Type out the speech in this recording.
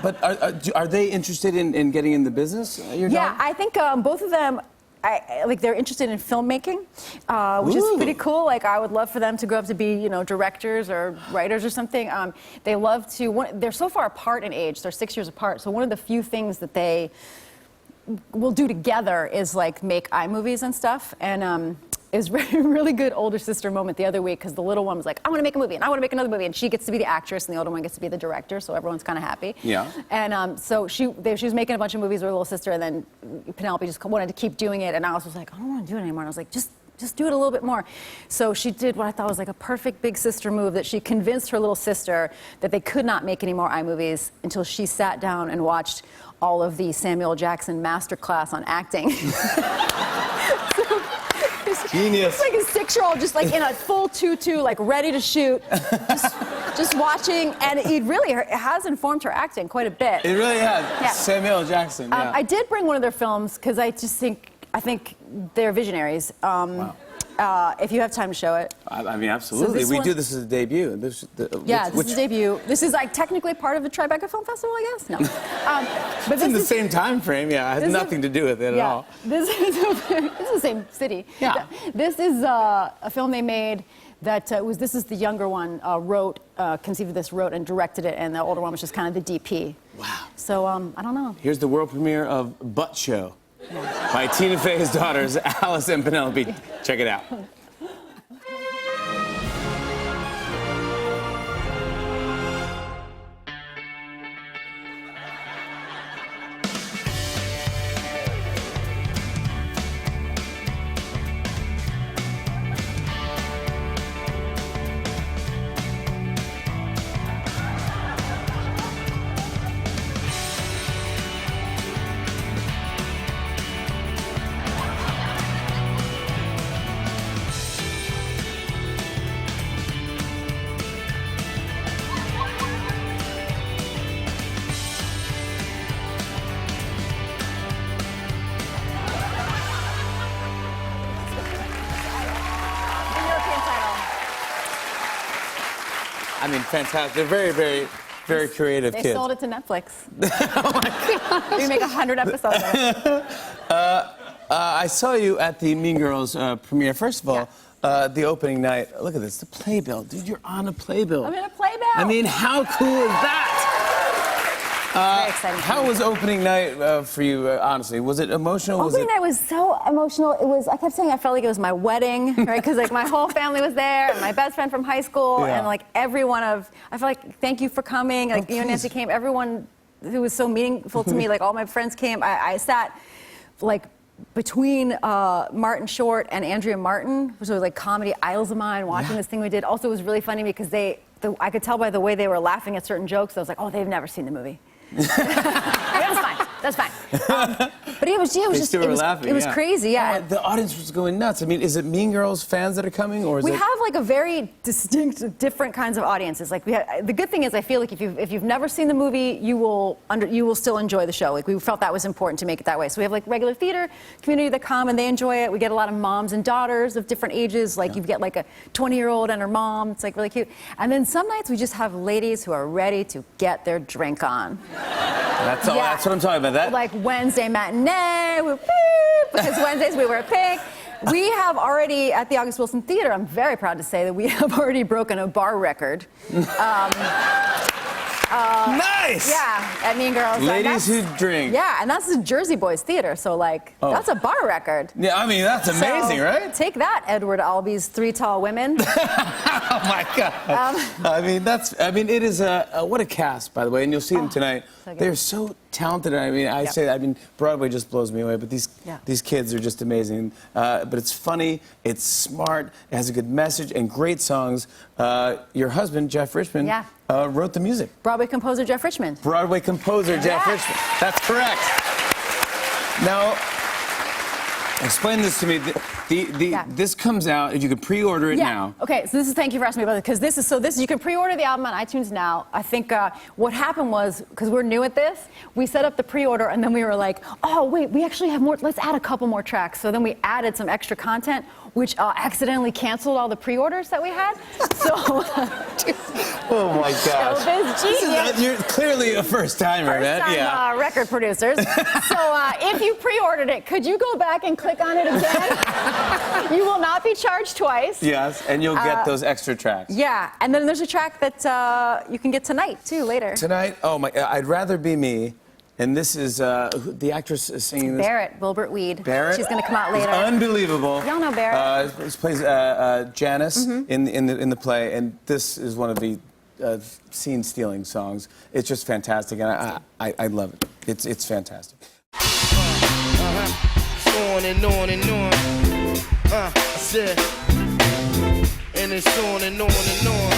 But are they interested in getting in the business? Your Yeah, daughter? I think both of them. Like they're interested in filmmaking, which is pretty cool. Like I would love for them to grow up to be, you know, directors or writers or something. They love to. They're so far apart in age. They're 6 years apart. So one of the few things that they will do together is like make iMovies and stuff. And is a really good older sister moment the other week because the little one was like, I want to make a movie and I want to make another movie, and she gets to be the actress and the older one gets to be the director, so everyone's kind of happy. Yeah. And so she was making a bunch of movies with her little sister, and then Penelope just wanted to keep doing it, and Alice was like, I don't want to do it anymore. And I was like, just do it a little bit more. So she did what I thought was like a perfect big sister move, that she convinced her little sister that they could not make any more iMovies until she sat down and watched all of the Samuel Jackson masterclass on acting. Genius. It's like a 6-year-old just like in a full tutu, like ready to shoot, just watching, and it really has informed her acting quite a bit. It really has. Yeah. Samuel Jackson. Yeah. I did bring one of their films because I think they're visionaries. Wow. If you have time to show it. I mean, absolutely. So we do this as a debut. This is a debut. This is like technically part of the Tribeca Film Festival, I guess. No, but it's in the same time frame. Yeah, it has nothing to do with it at all. This is the same city. Yeah. This is a film they made that this is the younger one conceived of this, wrote and directed it, and the older one was just kind of the DP. Wow. So I don't know. Here's the world premiere of Butt Show by Tina Fey's daughters, Alice and Penelope. Check it out. I mean, fantastic. They're very, very, very creative kids. They sold it to Netflix. Oh my God. We make 100 episodes of it. I saw you at the Mean Girls premiere. First of all, the opening night. Look at this, the playbill. Dude, you're on a playbill. I'm in a playbill. I mean, how cool is that? Very exciting. How was opening night for you, honestly? Was it emotional? Opening night was so emotional. I kept saying I felt like it was my wedding, right? Because like my whole family was there, and my best friend from high school, and like I felt like, thank you for coming. Like, you know, Nancy came, everyone who was so meaningful to me, like all my friends came. I sat like between Martin Short and Andrea Martin, which was like comedy Isles of Mine, watching this thing we did. Also, it was really funny because I could tell by the way they were laughing at certain jokes. I was like, oh, they've never seen the movie. That's fine. That's fine. But it was crazy. Yeah. The audience was going nuts. I mean, is it Mean Girls fans that are coming, or is we have like a very distinct, different kinds of audiences. Like the good thing is, I feel like if you've never seen the movie, you will still enjoy the show. Like we felt that was important to make it that way. So we have like regular theater community that come and they enjoy it. We get a lot of moms and daughters of different ages. Like you get like a 20-year-old and her mom. It's like really cute. And then some nights we just have ladies who are ready to get their drink on. That's all. That's what I'm talking about. Like Wednesday matinee, because Wednesdays we wear pink. We have already, at the August Wilson Theater, I'm very proud to say that we have already broken a bar record. Nice! Yeah, at Mean Girls. Ladies who drink. Yeah, and that's the Jersey Boys Theater, so like, that's a bar record. Yeah, I mean, that's amazing, right? Take that, Edward Albee's Three Tall Women. Oh my God. I mean, it is what a cast, by the way, and you'll see them tonight. So they're so talented. I mean, Broadway just blows me away, but these kids are just amazing. But it's funny, it's smart, it has a good message, and great songs. Your husband, Jeff Richman, wrote the music. Broadway composer Jeff Richman. Broadway composer Jeff Richman. That's correct. Now, Explain this to me. This comes out, if you could pre-order it now. Okay, so thank you for asking me about this, because you can pre-order the album on iTunes now. I think what happened was, because we're new at this, we set up the pre-order and then we were like, oh wait, we actually have more, let's add a couple more tracks. So then we added some extra content, which accidentally canceled all the pre-orders that we had. So, oh my gosh. Showbiz genius. You're clearly a first-timer, man. First-time record producers. So if you pre-ordered it, could you go back and click on it again? You will not be charged twice. Yes, and you'll get those extra tracks. Yeah, and then there's a track that you can get tonight, too, later. Tonight? Oh, my, I'd Rather Be Me. And this is the actress is singing this. Barrett, Wilbert Weed. Barrett? She's going to come out later. It's unbelievable. Y'all know Barrett. She plays Janice in the play, and this is one of the scene-stealing songs. It's just fantastic, and I love it. It's fantastic. On and on and on. I said, and it's on and on and on.